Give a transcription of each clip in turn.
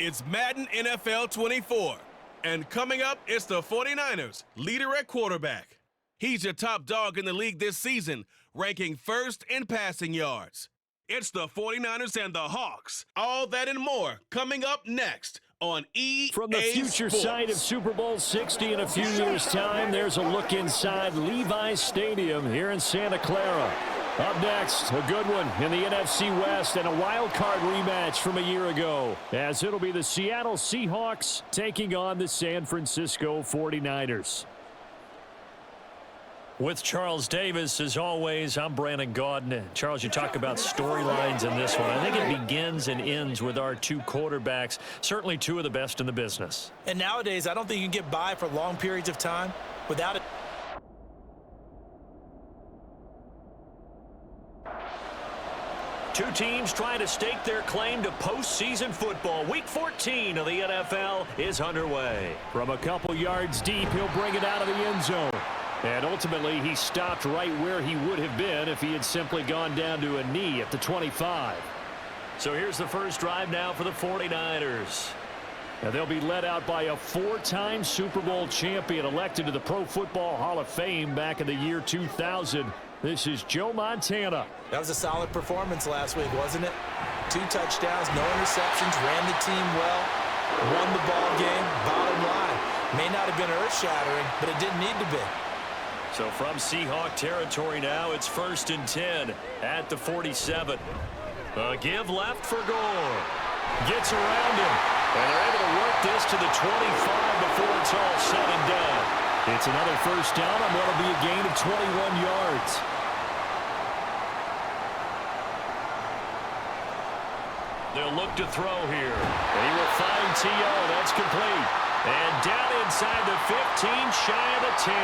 It's Madden NFL 24. And coming up, it's the 49ers, leader at quarterback. He's your top dog in the league this season, ranking first in passing yards. It's the 49ers and the Hawks. All that and more coming up next on EA From the future Sports. site of Super Bowl 60 in a few years' time, there's a look inside Levi's Stadium here in Santa Clara. Up next, a good one in the NFC West and a wild card rematch from a year ago, as it'll be the Seattle Seahawks taking on the San Francisco 49ers. With Charles Davis, as always, I'm Brandon Gaudin. Charles, you talk about storylines in this one. I think it begins and ends with our two quarterbacks, certainly two of the best in the business. And nowadays, I don't think you can get by for long periods of time without it. Two teams trying to stake their claim to postseason football. Week 14 of the NFL is underway. From a couple yards deep, he'll bring it out of the end zone. And ultimately, he stopped right where he would have been if he had simply gone down to a knee at the 25. So here's the first drive now for the 49ers. And they'll be led out by a four-time Super Bowl champion elected to the Pro Football Hall of Fame back in the year 2000. This is Joe Montana. That was a solid performance last week, wasn't it? 2 touchdowns, no interceptions, ran the team well, won the ball game. Bottom line, may not have been earth-shattering, but it didn't need to be. So from Seahawk territory now, it's 1st and 10 at the 47. A give left for Gore. Gets around him. And they're able to work this to the 25 before it's all said and done. It's another first down on what will be a gain of 21 yards. They'll look to throw here. And he will find T.O. That's complete. And down inside the 15, shy of the 10.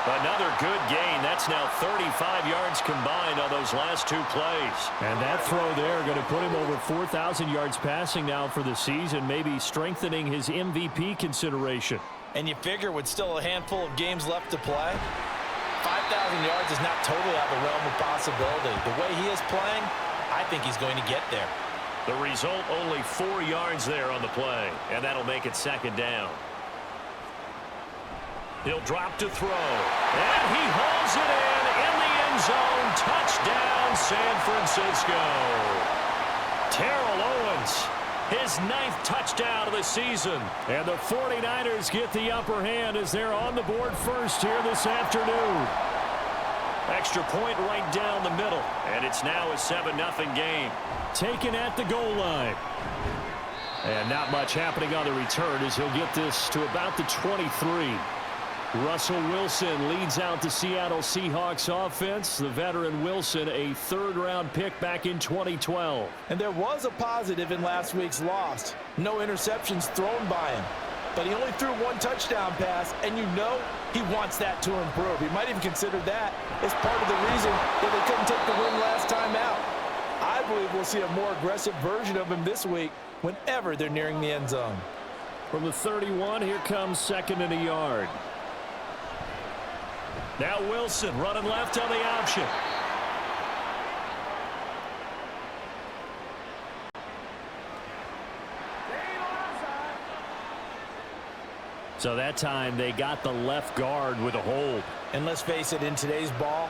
Another good gain. That's now 35 yards combined on those last 2 plays. And that throw there going to put him over 4,000 yards passing now for the season, maybe strengthening his MVP consideration. And you figure with still a handful of games left to play, 5,000 yards is not totally out of the realm of possibility. The way he is playing, I think he's going to get there. The result, only 4 yards there on the play, and that'll make it 2nd down. He'll drop to throw, and he hauls it in the end zone. Touchdown, San Francisco. Terrell Owens, his 9th touchdown of the season. And the 49ers get the upper hand as they're on the board first here this afternoon. Extra point right down the middle, and it's now a 7-0 game. Taken at the goal line. And not much happening on the return as he'll get this to about the 23. Russell Wilson leads out the Seattle Seahawks offense. The veteran Wilson, a 3rd-round pick back in 2012. And there was a positive in last week's loss. No interceptions thrown by him. But he only threw 1 touchdown pass, and you know he wants that to improve. He might even consider that as part of the reason that they couldn't take the win last time out. I believe we'll see a more aggressive version of him this week whenever they're nearing the end zone. From the 31, here comes 2nd and a yard. Now Wilson running left on the option. So that time they got the left guard with a hold. And let's face it, in today's ball,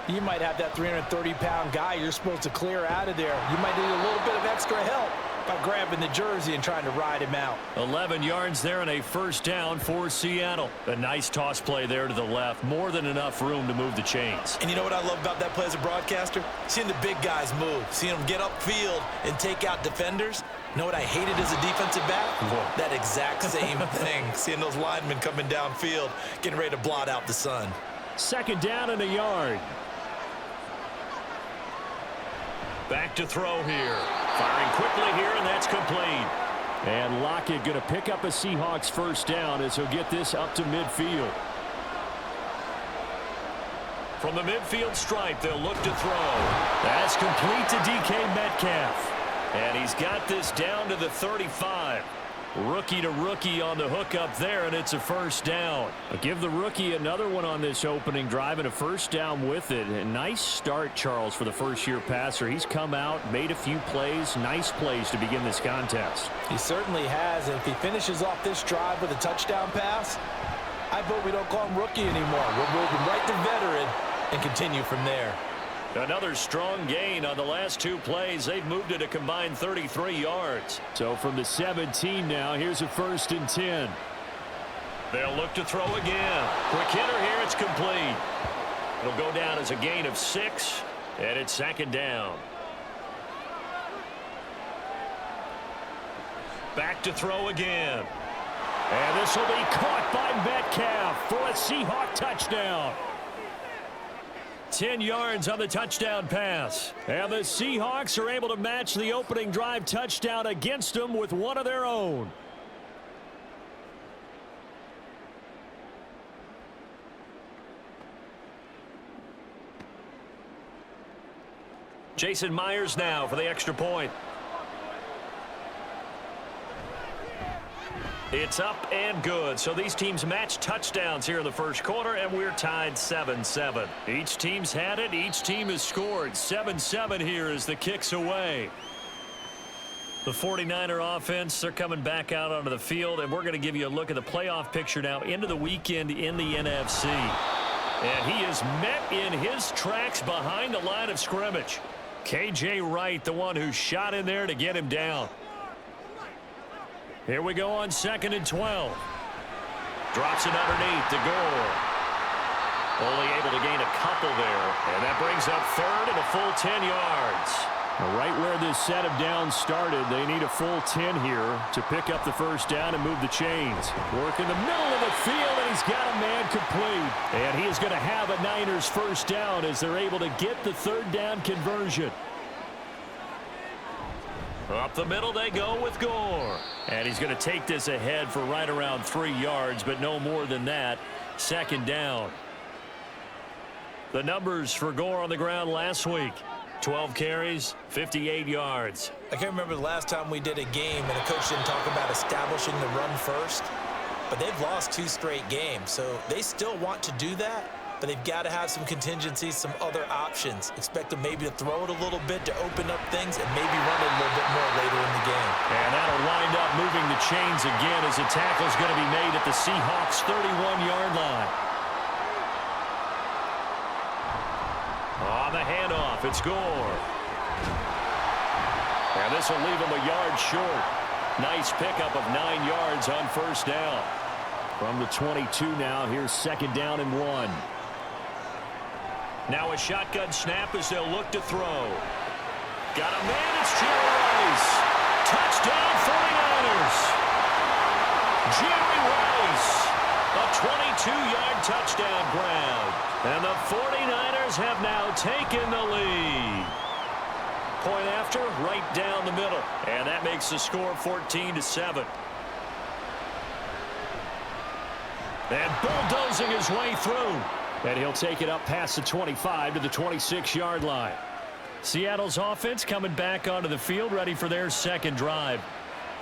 you might have that 330-pound guy you're supposed to clear out of there. You might need a little bit of extra help by grabbing the jersey and trying to ride him out. 11 yards there and a 1st down for Seattle. A nice toss play there to the left. More than enough room to move the chains. And you know what I love about that play as a broadcaster? Seeing the big guys move. Seeing them get upfield and take out defenders. You know what I hated as a defensive back? What? That exact same thing. Seeing those linemen coming downfield, getting ready to blot out the sun. 2nd down and a yard. Back to throw here. Firing quickly here, and that's complete. And Lockett going to pick up a Seahawks 1st down as he'll get this up to midfield. From the midfield stripe, they'll look to throw. That's complete to DK Metcalf. And he's got this down to the 35. Rookie to rookie on the hookup there, and it's a first down. Give the rookie another one on this opening drive and a first down with it. A nice start, Charles, for the first-year passer. He's come out, made a few plays, nice plays to begin this contest. He certainly has, and if he finishes off this drive with a touchdown pass, I vote we don't call him rookie anymore. We'll move him right to veteran and continue from there. Another strong gain on the last two plays. They've moved it a combined 33 yards. So from the 17 now, here's a 1st and 10. They'll look to throw again. Quick hitter here. It's complete. It'll go down as a gain of 6, and it's 2nd down. Back to throw again. And this will be caught by Metcalf for a Seahawk touchdown. 10 yards on the touchdown pass. And the Seahawks are able to match the opening drive touchdown against them with one of their own. Jason Myers now for the extra point. It's up and good. So these teams match touchdowns here in the first quarter, and we're tied 7-7. Each team's had it. Each team has scored. 7-7 here as the kick's away. The 49er offense, they're coming back out onto the field, and we're going to give you a look at the playoff picture now into the weekend in the NFC. And he is met in his tracks behind the line of scrimmage. K.J. Wright, the one who shot in there to get him down. Here we go on 2nd and 12. Drops it underneath to Gore. Only able to gain a couple there. And that brings up 3rd and a full 10 yards. Right where this set of downs started, they need a full 10 here to pick up the first down and move the chains. Work in the middle of the field, and he's got a man complete. And he is going to have a Niners first down as they're able to get the 3rd down conversion. Up the middle they go with Gore. And he's going to take this ahead for right around 3 yards, but no more than that. 2nd down. The numbers for Gore on the ground last week. 12 carries, 58 yards. I can't remember the last time we did a game and a coach didn't talk about establishing the run first. But they've lost 2 straight games, so they still want to do that. But they've got to have some contingencies, some other options. Expect them maybe to throw it a little bit to open up things and maybe run it a little bit more later in the game. And that'll wind up moving the chains again as the tackle is going to be made at the Seahawks' 31-yard line. On the handoff, it's Gore. And this will leave him a yard short. Nice pickup of 9 yards on first down. From the 22 now, here's 2nd down and 1. Now a shotgun snap as they'll look to throw. Got a man, it's Jerry Rice. Touchdown 49ers. Jerry Rice. A 22-yard touchdown grab. And the 49ers have now taken the lead. Point after, right down the middle. And that makes the score 14-7. And bulldozing his way through. And he'll take it up past the 25 to the 26-yard line. Seattle's offense coming back onto the field, ready for their 2nd drive.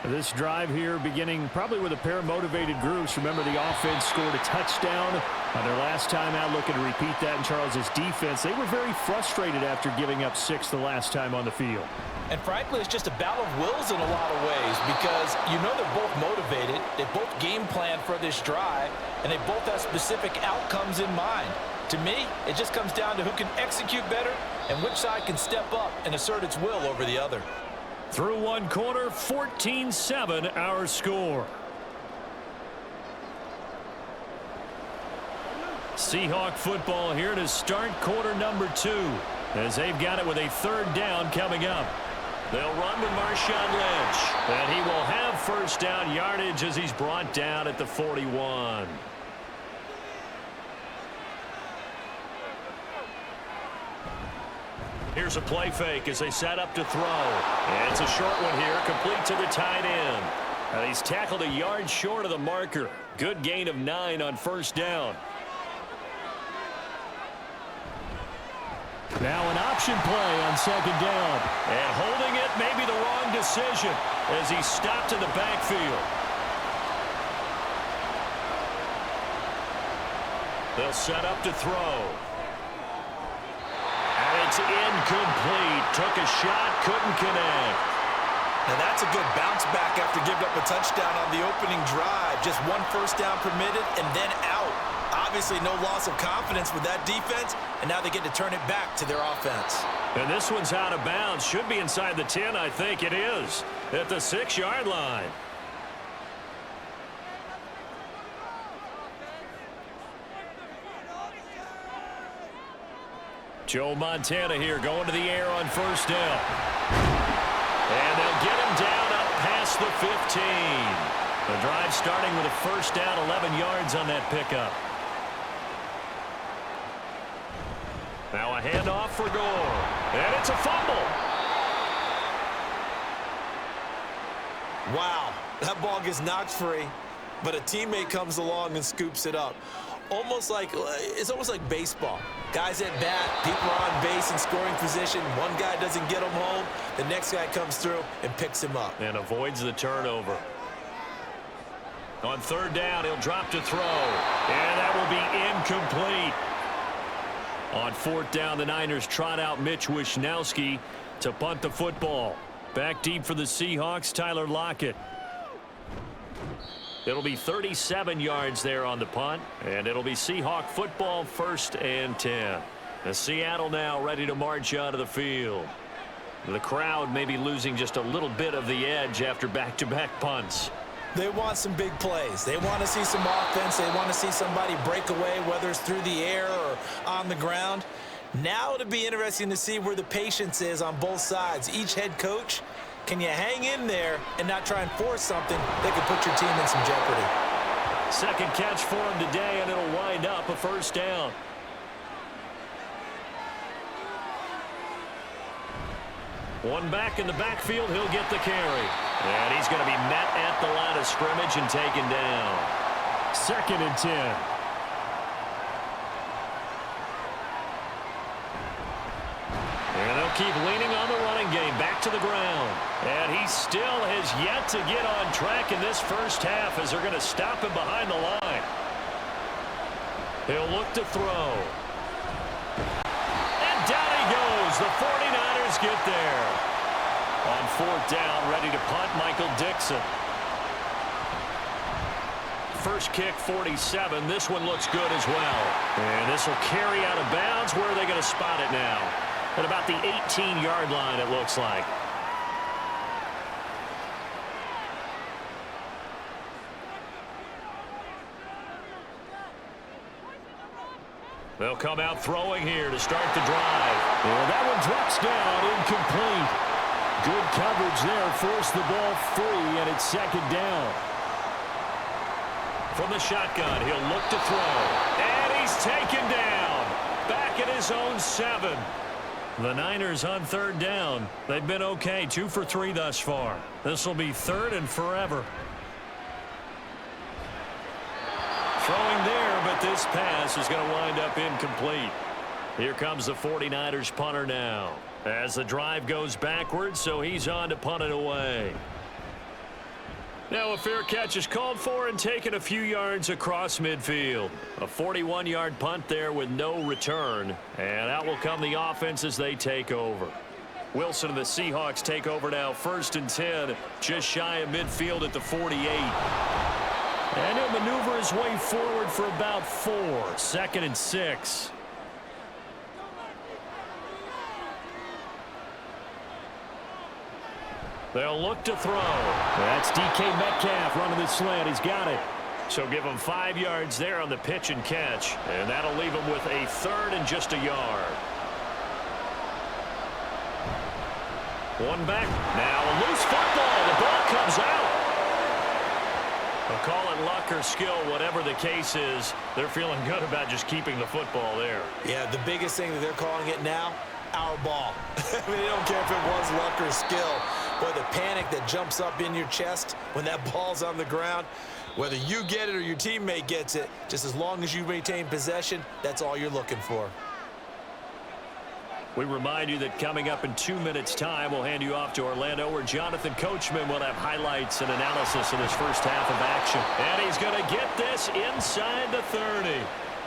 This drive here beginning probably with a pair of motivated groups. Remember, the offense scored a touchdown their last time out, looking to repeat that in Charles's defense. They were very frustrated after giving up 6 the last time on the field. And frankly, it's just a battle of wills in a lot of ways because you know they're both motivated, they both game plan for this drive, and they both have specific outcomes in mind. To me, it just comes down to who can execute better and which side can step up and assert its will over the other. Through one quarter, 14-7 our score. Seahawk football here to start quarter number 2 as they've got it with a 3rd down coming up. They'll run with Marshawn Lynch, and he will have first down yardage as he's brought down at the 41. Here's a play fake as they set up to throw. And it's a short one here, complete to the tight end. And he's tackled a yard short of the marker. Good gain of 9 on first down. Now an option play on 2nd down. And holding it may be the wrong decision as he stopped in the backfield. They'll set up to throw. And it's incomplete. Took a shot, couldn't connect. Now that's a good bounce back after giving up a touchdown on the opening drive. Just one first down permitted and then out. Obviously no loss of confidence with that defense, and now they get to turn it back to their offense. And this one's out of bounds. Should be inside the 10, I think it is. At the 6-yard line. Joe Montana here going to the air on first down. And they'll get him down up past the 15. The drive starting with a first down, 11 yards on that pickup. Now a handoff for Gore. And it's a fumble. Wow, that ball gets knocked free, but a teammate comes along and scoops it up. It's almost like baseball. Guys at bat, people are on base in scoring position. One guy doesn't get him home. The next guy comes through and picks him up. And avoids the turnover. On third down, he'll drop to throw. And that will be incomplete. On fourth down, the Niners trot out Mitch Wishnowsky to punt the football. Back deep for the Seahawks, Tyler Lockett. It'll be 37 yards there on the punt, and it'll be Seahawk football, 1st and 10. And Seattle now ready to march out of the field. The crowd may be losing just a little bit of the edge after back-to-back punts. They want some big plays. They want to see some offense. They want to see somebody break away, whether it's through the air or on the ground. Now it'll be interesting to see where the patience is on both sides. Each head coach, can you hang in there and not try and force something that could put your team in some jeopardy? Second catch for him today, and it'll wind up a first down. One back in the backfield, he'll get the carry. And he's going to be met at the line of scrimmage and taken down. 2nd and 10. And they'll keep leaning on the running game. Back to the ground. And he still has yet to get on track in this first half as they're going to stop him behind the line. He'll look to throw. And down he goes. The 49ers get there. On fourth down, ready to punt, Michael Dixon. First kick, 47. This one looks good as well. And this will carry out of bounds. Where are they going to spot it now? At about the 18-yard line, it looks like. They'll come out throwing here to start the drive. Well, that one drops down, incomplete. Good coverage there, forced the ball free, and it's 2nd down. From the shotgun, he'll look to throw. And he's taken down. Back at his own 7. The Niners on third down. They've been okay, 2 for 3 thus far. This will be 3rd and forever. Throwing there, but this pass is going to wind up incomplete. Here comes the 49ers punter now. As the drive goes backwards, so he's on to punt it away. Now a fair catch is called for and taken a few yards across midfield. A 41-yard punt there with no return. And out will come the offense as they take over. Wilson and the Seahawks take over now, 1st and 10, just shy of midfield at the 48. And he'll maneuver his way forward for about 4. 2nd and 6. They'll look to throw. That's DK Metcalf running the slant. He's got it. So give him 5 yards there on the pitch and catch. And that'll leave him with a 3rd and just a yard. One back. Now a loose football. The ball comes out. They'll call it luck or skill, whatever the case is. They're feeling good about just keeping the football there. Yeah, the biggest thing that they're calling it now, our ball. I mean, they don't care if it was luck or skill. Boy, the panic that jumps up in your chest when that ball's on the ground, whether you get it or your teammate gets it, just as long as you maintain possession, that's all you're looking for. We remind you that coming up in 2 minutes' time, we'll hand you off to Orlando, where Jonathan Coachman will have highlights and analysis of this first half of action. And he's going to get this inside the 30.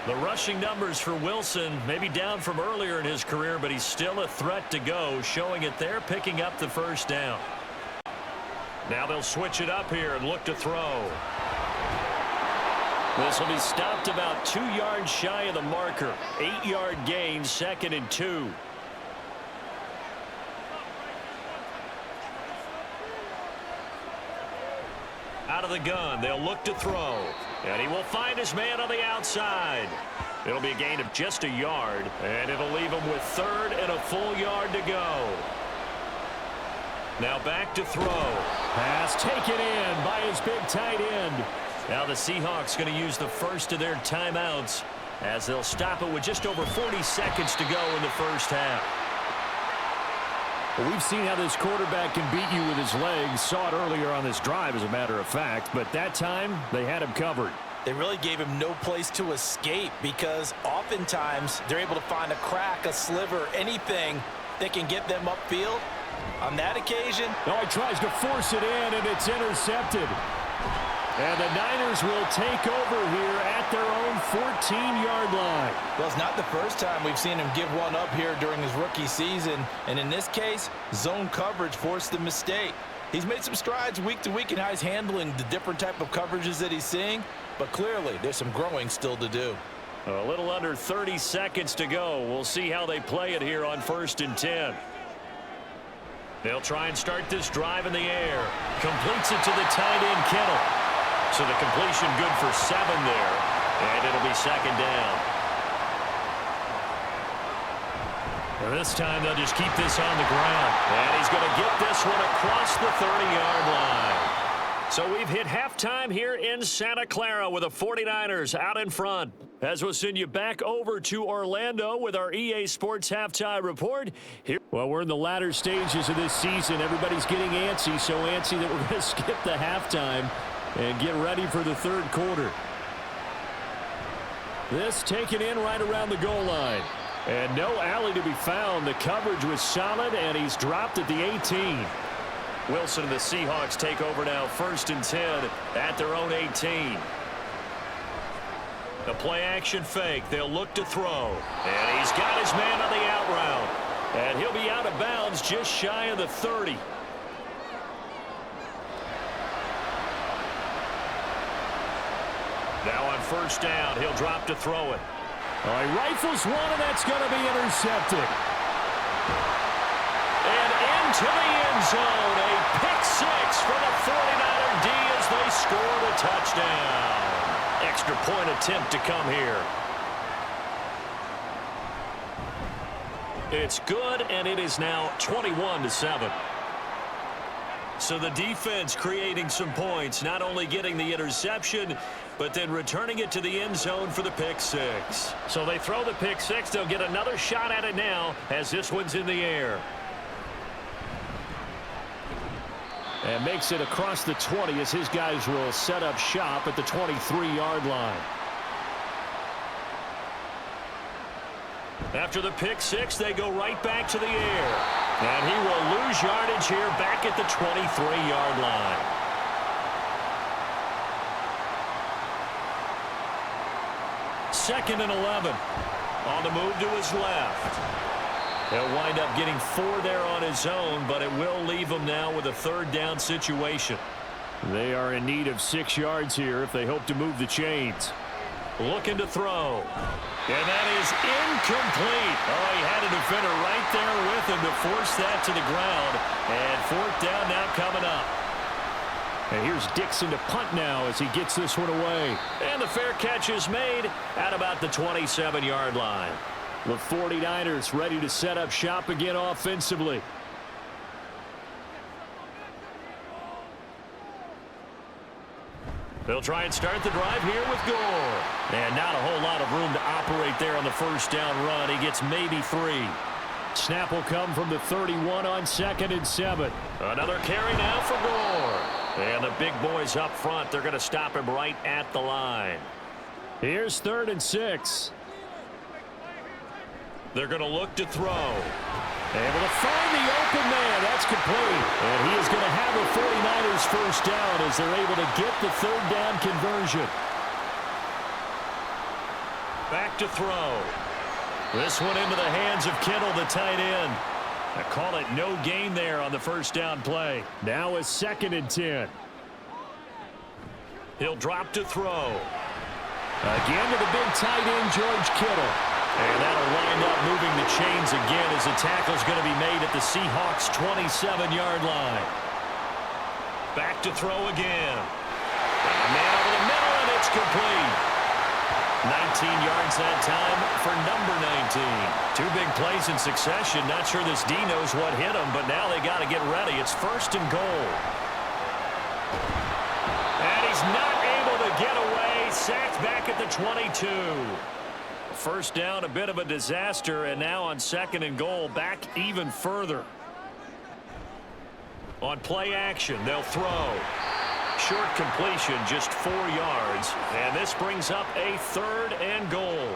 The rushing numbers for Wilson maybe down from earlier in his career, but he's still a threat to go, showing it there, picking up the first down. Now they'll switch it up here and look to throw. This will be stopped about 2 yards shy of the marker. 8-yard gain, 2nd and 2. Out of the gun, they'll look to throw. And he will find his man on the outside. It'll be a gain of just a yard, and it'll leave him with 3rd and a full yard to go. Now back to throw. Pass taken in by his big tight end. Now the Seahawks going to use the first of their timeouts as they'll stop it with just over 40 seconds to go in the first half. Well, we've seen how this quarterback can beat you with his legs. Saw it earlier on this drive, as a matter of fact. But that time, they had him covered. They really gave him no place to escape because oftentimes they're able to find a crack, a sliver, anything that can get them upfield. On that occasion, no, he tries to force it in, and it's intercepted. And the Niners will take over here at their own 14-yard line. Well, it's not the first time we've seen him give one up here during his rookie season. And in this case, zone coverage forced the mistake. He's made some strides week to week in how he's handling the different type of coverages that he's seeing. But clearly, there's some growing still to do. A little under 30 seconds to go. We'll see how they play it here on 1st and 10. They'll try and start this drive in the air. Completes it to the tight end, Kittle. So the completion good for 7 there, and it'll be 2nd down. And this time they'll just keep this on the ground. And he's going to get this one across the 30-yard line. So we've hit halftime here in Santa Clara with the 49ers out in front. As we'll send you back over to Orlando with our EA Sports Halftime Report. Here. Well, we're in the latter stages of this season. Everybody's getting antsy, so antsy that we're going to skip the halftime and get ready for the 3rd quarter. This taken in right around the goal line. And no alley to be found. The coverage was solid, and he's dropped at the 18. Wilson and the Seahawks take over now, 1st and 10 at their own 18. The play-action fake. They'll look to throw. And he's got his man on the out route. And he'll be out of bounds just shy of the 30. Now on 1st down, he'll drop to throw it. All right, rifles one, and that's going to be intercepted. And into the end zone, a pick-6 for the 49er D as they score the touchdown. Extra point attempt to come here. It's good, and it is now 21-7. So the defense creating some points, not only getting the interception, but then returning it to the end zone for the pick-6. So they throw the pick-6. They'll get another shot at it now as this one's in the air. And makes it across the 20 as his guys will set up shop at the 23-yard line. After the pick-6, they go right back to the air. And he will lose yardage here back at the 23-yard line. Second and 11. On the move to his left. He'll wind up getting 4 there on his own, but it will leave him now with a 3rd down situation. They are in need of 6 yards here if they hope to move the chains. Looking to throw. And that is incomplete. Oh, he had a defender right there with him to force that to the ground. And 4th down now coming up. And here's Dixon to punt now as he gets this one away. And the fair catch is made at about the 27-yard line. The 49ers ready to set up shop again offensively. They'll try and start the drive here with Gore. And not a whole lot of room to operate there on the 1st down run. He gets maybe 3. Snap will come from the 31 on 2nd and 7. Another carry now for Gore. And the big boys up front, they're going to stop him right at the line. Here's 3rd and 6. They're going to look to throw. Able to find the open man. That's complete. And he is going to have a 49ers 1st down as they're able to get the 3rd down conversion. Back to throw. This one into the hands of Kittle, the tight end. I call it no gain there on the first down play. Now a 2nd and 10. He'll drop to throw. Again to the big tight end, George Kittle. And that'll wind up moving the chains again as the tackle's going to be made at the Seahawks' 27-yard line. Back to throw again. And a man over the middle, and it's complete. 19 yards that time for number 19. 2 big plays in succession. Not sure this D knows what hit him, but now they got to get ready. It's 1st and goal. And he's not able to get away. Sacked back at the 22. First down, a bit of a disaster, and now on 2nd and goal, back even further. On play action, they'll throw. Short completion, just 4 yards, and this brings up a 3rd and goal.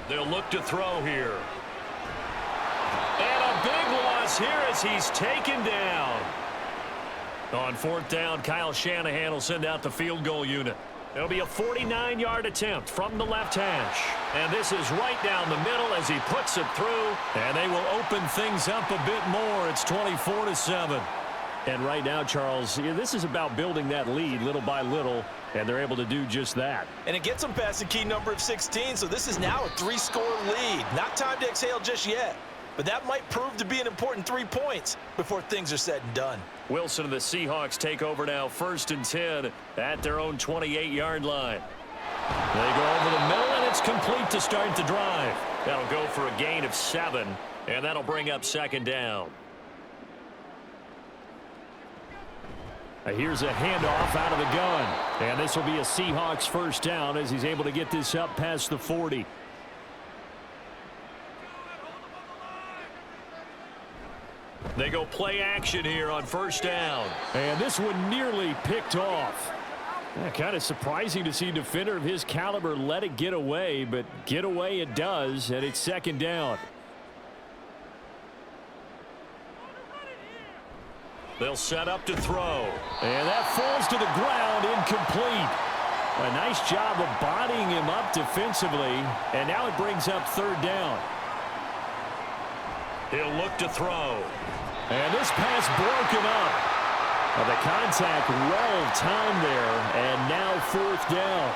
They'll look to throw here. And a big loss here as he's taken down. On 4th down, Kyle Shanahan will send out the field goal unit. It'll be a 49-yard attempt from the left hash. And this is right down the middle as he puts it through. And they will open things up a bit more. It's 24-7. And right now, Charles, this is about building that lead little by little, and they're able to do just that. And it gets them past the key number of 16, so this is now a 3-score lead. Not time to exhale just yet, but that might prove to be an important 3 points before things are said and done. Wilson and the Seahawks take over now, 1st and 10 at their own 28-yard line. They go over the middle, and it's complete to start the drive. That'll go for a gain of 7, and that'll bring up 2nd down. Here's a handoff out of the gun. And this will be a Seahawks 1st down as he's able to get this up past the 40. They go play action here on 1st down. And this one nearly picked off. Kind of surprising to see a defender of his caliber let it get away, but get away it does, and it's 2nd down. They'll set up to throw. And that falls to the ground, incomplete. A nice job of bodying him up defensively, and now it brings up 3rd down. He'll look to throw. And this pass broken up. The contact well timed there, and now 4th down.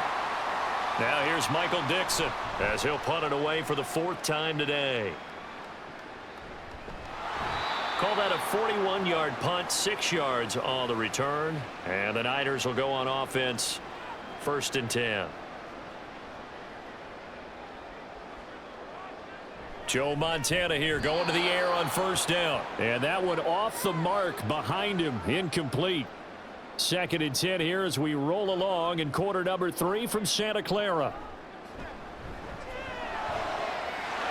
Now here's Michael Dixon as he'll punt it away for the 4th time today. Call that a 41-yard punt, 6 yards on the return. And the Niners will go on offense, 1st and 10. Joe Montana here going to the air on 1st down. And that one off the mark behind him, incomplete. 2nd and 10 here as we roll along in quarter number 3 from Santa Clara.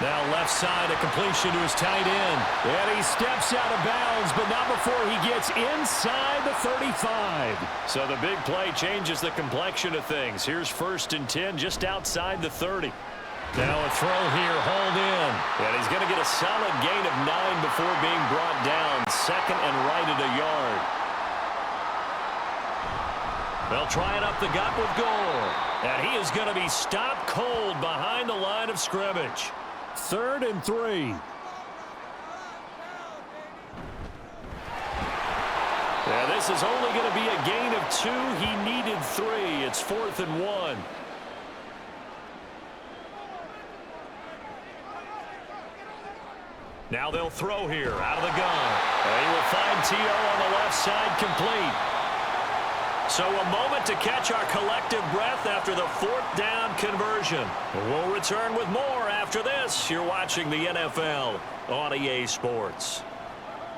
Now left side, a completion to his tight end. And he steps out of bounds, but not before he gets inside the 35. So the big play changes the complexion of things. Here's 1st and 10 just outside the 30. Now a throw here, hauled in. And he's going to get a solid gain of 9 before being brought down. 2nd and right at a yard. They'll try it up the gut with Gore. And he is going to be stopped cold behind the line of scrimmage. 3rd and 3. And this is only going to be a gain of 2. He needed 3. It's 4th and 1. Now they'll throw here out of the gun. And he will find T.O. on the left side, complete. So a moment to catch our collective breath after the 4th down conversion. We'll return with more after this. You're watching the NFL on EA Sports.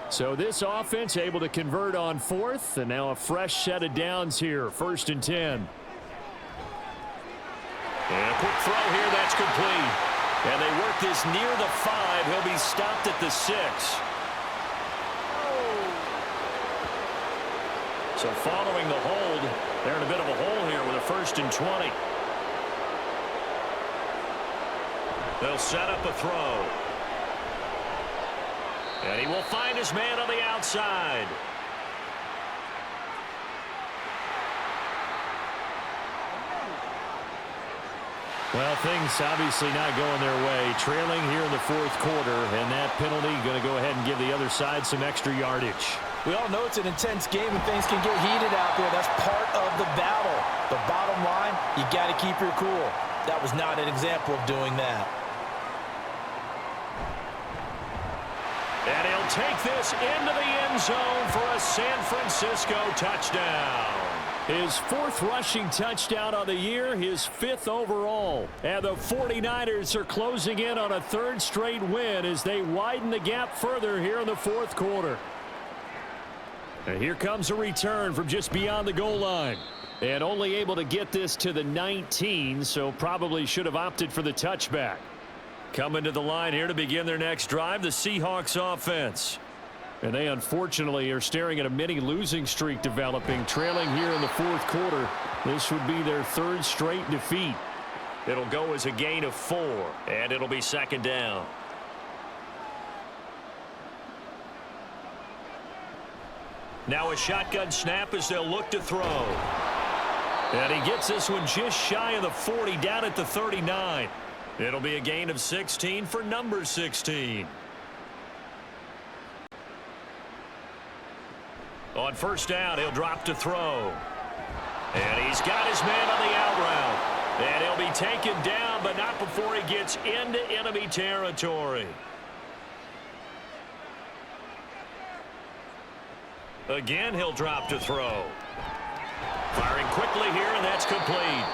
So this offense able to convert on 4th, and now a fresh set of downs here. 1st and 10. And a quick throw here, that's complete. And they work this near the 5. He'll be stopped at the 6. So following the hold, they're in a bit of a hole here with a 1st and 20. They'll set up a throw. And he will find his man on the outside. Well, things obviously not going their way. Trailing here in the fourth quarter, and that penalty going to go ahead and give the other side some extra yardage. We all know it's an intense game and things can get heated out there. That's part of the battle. The bottom line, you got to keep your cool. That was not an example of doing that. And he'll take this into the end zone for a San Francisco touchdown. His fourth rushing touchdown on the year, his fifth overall. And the 49ers are closing in on a third straight win as they widen the gap further here in the fourth quarter. And here comes a return from just beyond the goal line. And only able to get this to the 19, so probably should have opted for the touchback. Coming to the line here to begin their next drive, the Seahawks offense. And they unfortunately are staring at a mini losing streak developing, trailing here in the fourth quarter. This would be their third straight defeat. It'll go as a gain of 4, and it'll be second down. Now a shotgun snap as they'll look to throw. And he gets this one just shy of the 40, down at the 39. It'll be a gain of 16 for number 16. On first down, he'll drop to throw. And he's got his man on the out route. And he'll be taken down, but not before he gets into enemy territory. Again, he'll drop to throw. Firing quickly here, and that's complete.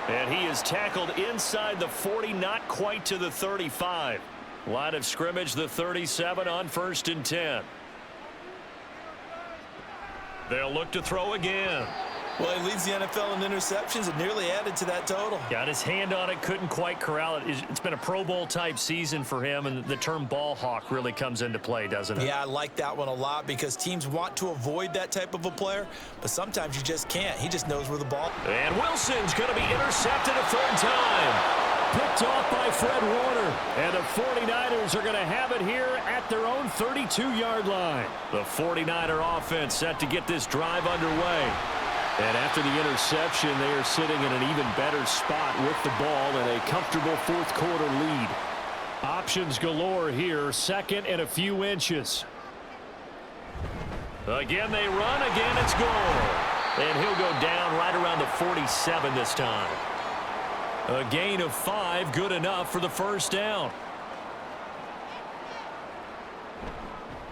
And he is tackled inside the 40, not quite to the 35. Line of scrimmage, the 37 on 1st and 10. They'll look to throw again. Well, he leads the NFL in interceptions and nearly added to that total. Got his hand on it, couldn't quite corral it. It's been a Pro Bowl type season for him, and the term ball hawk really comes into play, doesn't it? Yeah, I like that one a lot because teams want to avoid that type of a player, but sometimes you just can't. He just knows where the ball. And Wilson's going to be intercepted a third time. Picked off by Fred Warner. And the 49ers are going to have it here at their own 32-yard line. The 49er offense set to get this drive underway. And after the interception, they are sitting in an even better spot with the ball in a comfortable fourth quarter lead. Options galore here, second and a few inches. Again they run, again it's goal. And he'll go down right around the 47 this time. A gain of 5, good enough for the first down.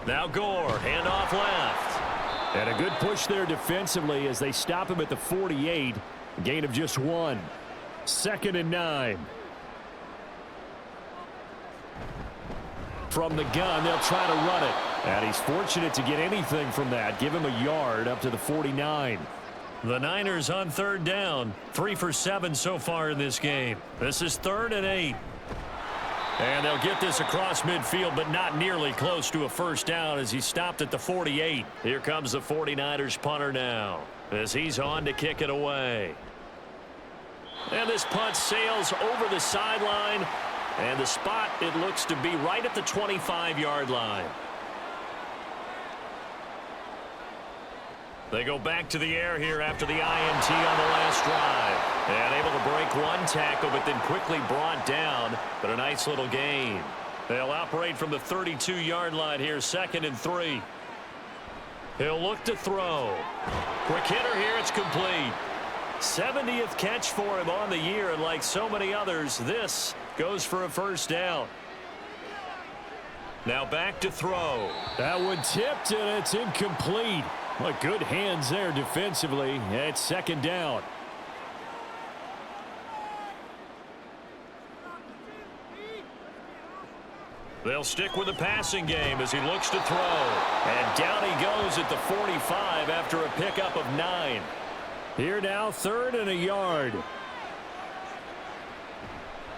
Now Gore, handoff left. And a good push there defensively as they stop him at the 48. Gain of just 1. 2nd and 9. From the gun, they'll try to run it. And he's fortunate to get anything from that. Give him a yard up to the 49. The Niners on third down. 3 for 7 so far in this game. This is 3rd and 8. And they'll get this across midfield, but not nearly close to a first down as he stopped at the 48. Here comes the 49ers punter now as he's on to kick it away. And this punt sails over the sideline, and the spot, it looks to be right at the 25-yard line. They go back to the air here after the INT on the last drive. And able to break one tackle, but then quickly brought down. But a nice little gain. They'll operate from the 32-yard line here, 2nd and 3. He'll look to throw. Quick hitter here, it's complete. 70th catch for him on the year, and like so many others, this goes for a first down. Now back to throw. That one tipped, and it's incomplete. Well, good hands there defensively. It's 2nd down. They'll stick with the passing game as he looks to throw. And down he goes at the 45 after a pickup of 9. Here now, 3rd and a yard.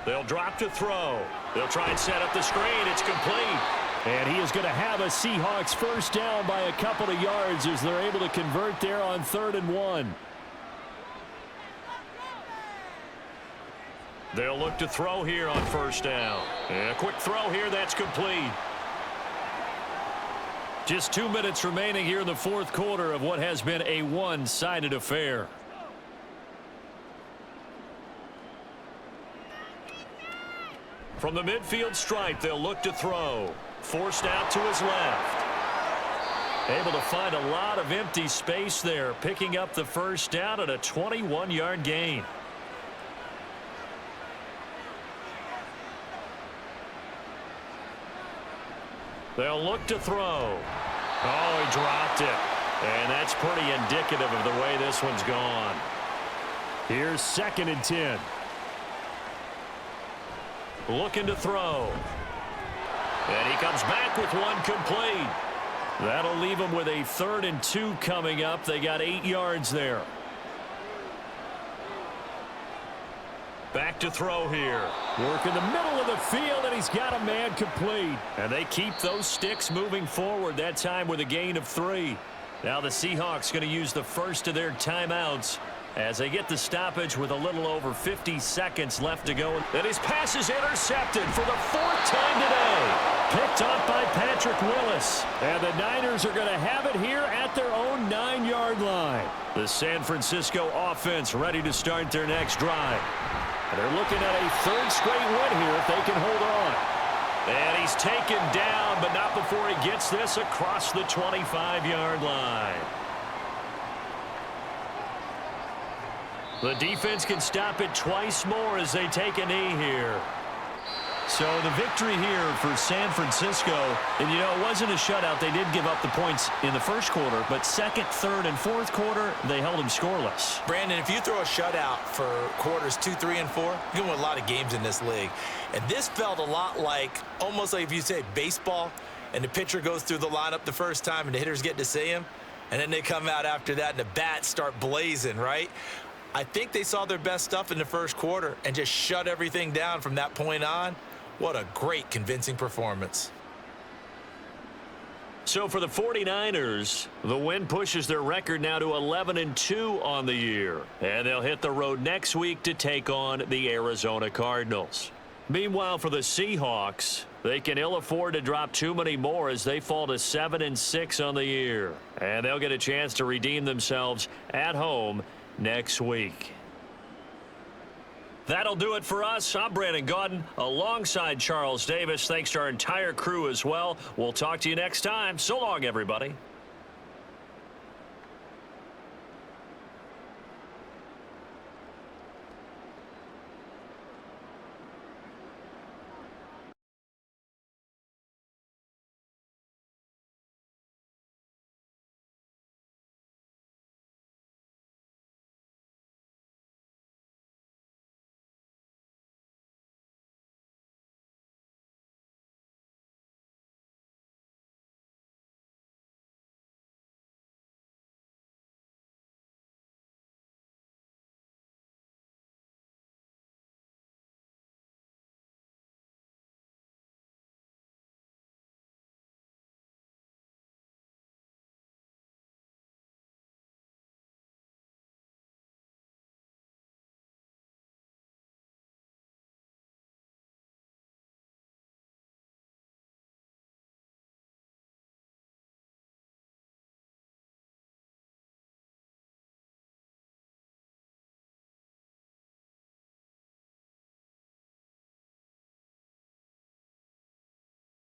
They'll drop to throw. They'll try and set up the screen. It's complete. And he is going to have a Seahawks first down by a couple of yards as they're able to convert there on 3rd and 1. They'll look to throw here on first down. And a quick throw here, that's complete. Just 2 minutes remaining here in the fourth quarter of what has been a one-sided affair. From the midfield stripe, they'll look to throw. Forced out to his left. Able to find a lot of empty space there, picking up the first down at a 21-yard gain. They'll look to throw. Oh, he dropped it. And that's pretty indicative of the way this one's gone. Here's 2nd and 10. Looking to throw. And he comes back with one complete. That'll leave him with a 3rd and 2 coming up. They got 8 yards there. Back to throw here. Work in the middle of the field, and he's got a man complete. And they keep those sticks moving forward, that time with a gain of 3. Now the Seahawks going to use the first of their timeouts as they get the stoppage with a little over 50 seconds left to go. And his pass is intercepted for the 4th time today. Picked off by Patrick Willis. And the Niners are going to have it here at their own 9-yard line. The San Francisco offense ready to start their next drive. And they're looking at a 3rd straight win here if they can hold on. And he's taken down, but not before he gets this across the 25-yard line. The defense can stop it twice more as they take a knee here. So the victory here for San Francisco, and you know, it wasn't a shutout. They did give up the points in the first quarter, but 2nd, 3rd, and 4th quarter, they held them scoreless. Brandon, if you throw a shutout for quarters 2, 3, and 4, you can win a lot of games in this league. And this felt a lot like, almost like if you say baseball, and the pitcher goes through the lineup the first time, and the hitters get to see him, and then they come out after that, and the bats start blazing, right? I think they saw their best stuff in the first quarter and just shut everything down from that point on. What a great, convincing performance. So for the 49ers, the win pushes their record now to 11-2 on the year. And they'll hit the road next week to take on the Arizona Cardinals. Meanwhile, for the Seahawks, they can ill afford to drop too many more as they fall to 7-6 on the year. And they'll get a chance to redeem themselves at home next week. That'll do it for us. I'm Brandon Gaudin alongside Charles Davis. Thanks to our entire crew as well. We'll talk to you next time. So long, everybody.